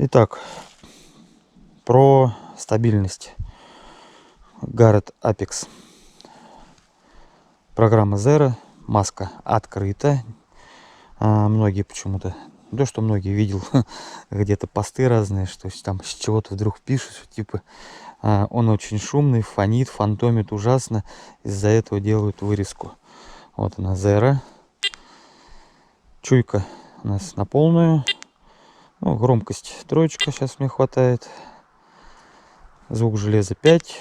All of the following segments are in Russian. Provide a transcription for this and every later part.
Итак, про стабильность. Garrett Apex. Программа Zero. Маска открыта. Многие почему-то, то что многие видел где-то посты разные, что там с чего-то вдруг пишут, что типа он очень шумный, фонит, фантомит ужасно. Из-за этого делают вырезку. Вот она, Zero. Чуйка у нас на полную. Ну, громкость 3, сейчас мне хватает. Звук железа 5.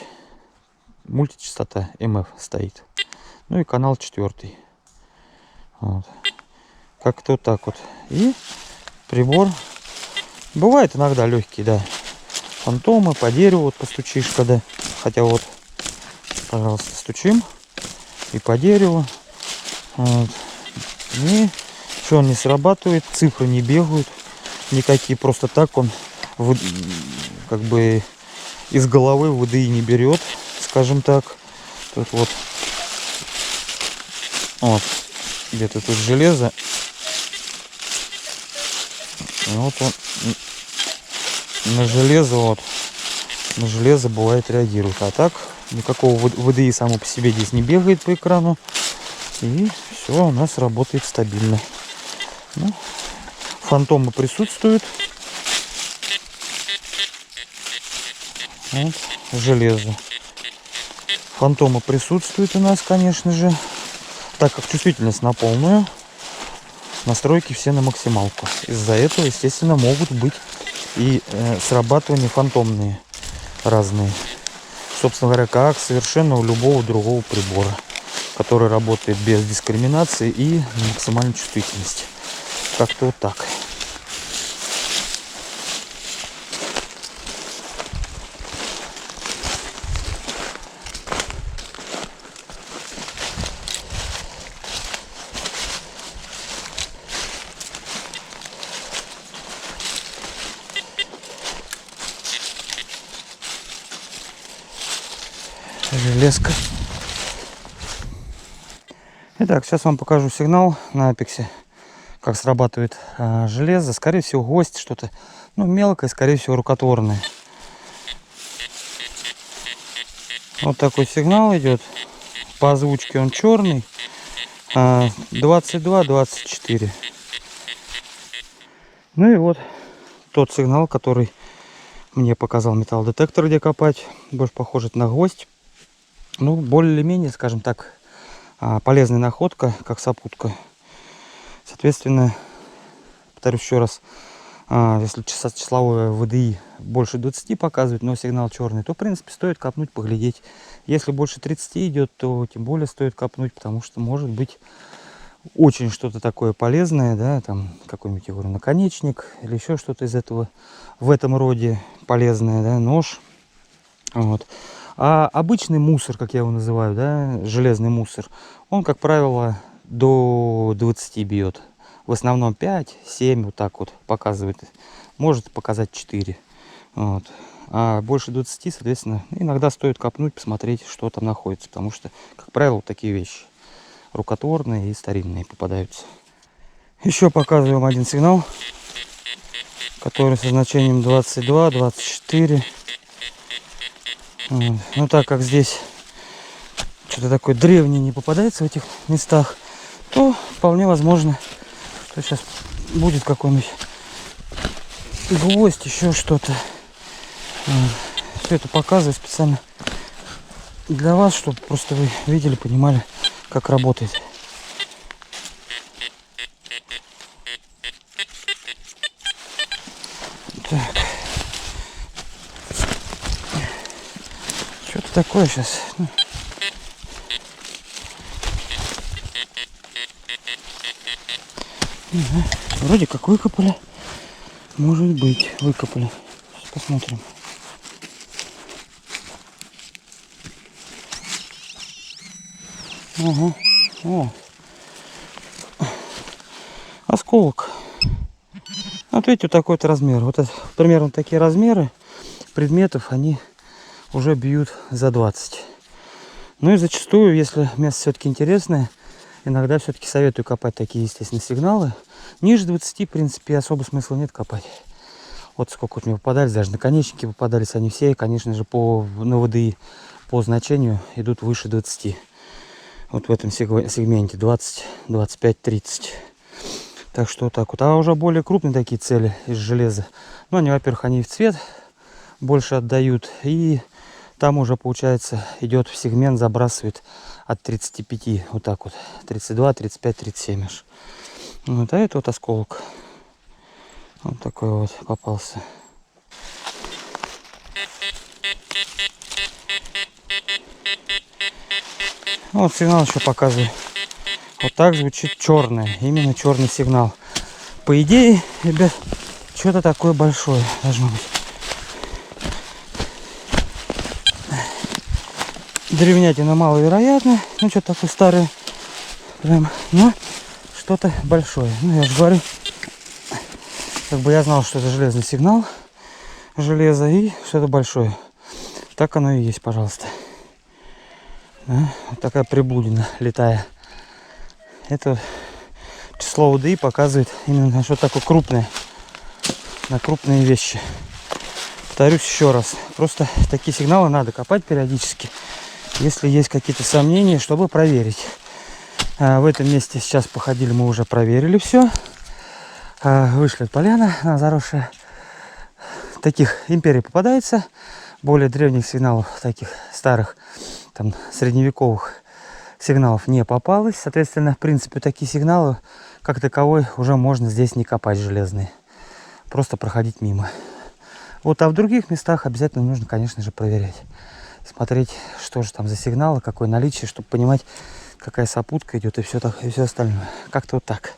Мультичастота МФ стоит. Ну и канал 4. Вот. Как-то вот так вот. И прибор. Бывает иногда легкий, да. Фантомы по дереву вот постучишь, когда. Хотя вот, пожалуйста, стучим. И по дереву. Вот. И что он не срабатывает, цифры не бегают. Никакие, просто так он как бы из головы ВДИ не берет, скажем так. Тут вот где-то тут железо. Вот он на железо бывает реагирует. А так никакого ВДИ само по себе здесь не бегает по экрану. И все у нас работает стабильно. Ну, фантомы присутствуют. Вот, железо. Фантомы присутствуют у нас, конечно же. Так как чувствительность на полную, настройки все на максималку. Из-за этого, естественно, могут быть и срабатывания фантомные разные. Собственно говоря, как совершенно у любого другого прибора, который работает без дискриминации и на максимальной чувствительности. Как-то вот так. Железка. Итак, сейчас вам покажу сигнал на Апексе, как срабатывает железо. Скорее всего, гвоздь что-то, ну, мелкое, скорее всего, рукотворное. Вот такой сигнал идет. По озвучке он черный. 22-24. Ну и вот тот сигнал, который мне показал металлодетектор, где копать. Больше похоже на гвоздь. Ну, более-менее, скажем так, полезная находка, как сопутка. Соответственно, повторюсь еще раз, если числовое ВДИ больше 20 показывает, но сигнал черный, то, в принципе, стоит копнуть, поглядеть. Если больше 30 идет, то тем более стоит копнуть, потому что может быть очень что-то такое полезное, да, там какой-нибудь, я говорю, наконечник или еще что-то из этого, в этом роде полезное, да, нож. Вот. А обычный мусор, как я его называю, да, железный мусор, он, как правило, до 20 бьет. В основном 5, 7, вот так вот показывает. Может показать 4. Вот. А больше 20, соответственно, иногда стоит копнуть, посмотреть, что там находится. Потому что, как правило, вот такие вещи рукотворные и старинные попадаются. Еще показываем один сигнал, который со значением 22, 24. Вот. Ну, так как здесь что-то такое древнее не попадается в этих местах, то вполне возможно, что сейчас будет какой-нибудь гвоздь, еще что-то. Все это показываю специально для вас, чтобы просто вы видели, понимали, как работает. Так. Что-то такое сейчас. Вроде как выкопали. Может быть, выкопали. Сейчас посмотрим. Ага. О. Осколок. Вот видите, вот такой-то размер. Вот это, примерно такие размеры предметов, они уже бьют за 20. Ну и зачастую, если место все-таки интересное, иногда все-таки советую копать такие, естественно, сигналы. Ниже 20, в принципе, особо смысла нет копать. Вот сколько вот мне попадались, даже наконечники попадались они все, конечно же, по НВДИ по значению идут выше 20. Вот в этом сегменте 20, 25, 30. Так что вот так вот. А уже более крупные такие цели из железа. Ну, они, во-первых, они в цвет больше отдают. И там уже, получается, идет в сегмент, забрасывает от 35. Вот так вот. 32, 35, 37 аж. Вот, а это вот осколок. Вот такой вот попался. Вот сигнал еще показываю. Вот так звучит черное. Именно черный сигнал. По идее, ребят, что-то такое большое должно быть. Древнятина маловероятно. Ну, что-то такое старое. Прям, но что-то большое. Ну, я же говорю, как бы я знал, что это железный сигнал. Железо и что-то большое. Так оно и есть, пожалуйста. Да? Вот такая приблудина летая. Это число УДИ показывает именно на что-то такое крупное. На крупные вещи. Повторюсь еще раз. Просто такие сигналы надо копать периодически. Если есть какие-то сомнения, чтобы проверить. В этом месте сейчас походили, мы уже проверили все. Вышли от поляна, она заросшая. Таких империй попадается. Более древних сигналов, таких старых, там, средневековых сигналов не попалось. Соответственно, в принципе, такие сигналы, как таковой, уже можно здесь не копать железные. Просто проходить мимо. Вот, а в других местах обязательно нужно, конечно же, проверять. Смотреть, что же там за сигналы, какое наличие, чтобы понимать, какая сопутка идет и все остальное. Как-то вот так.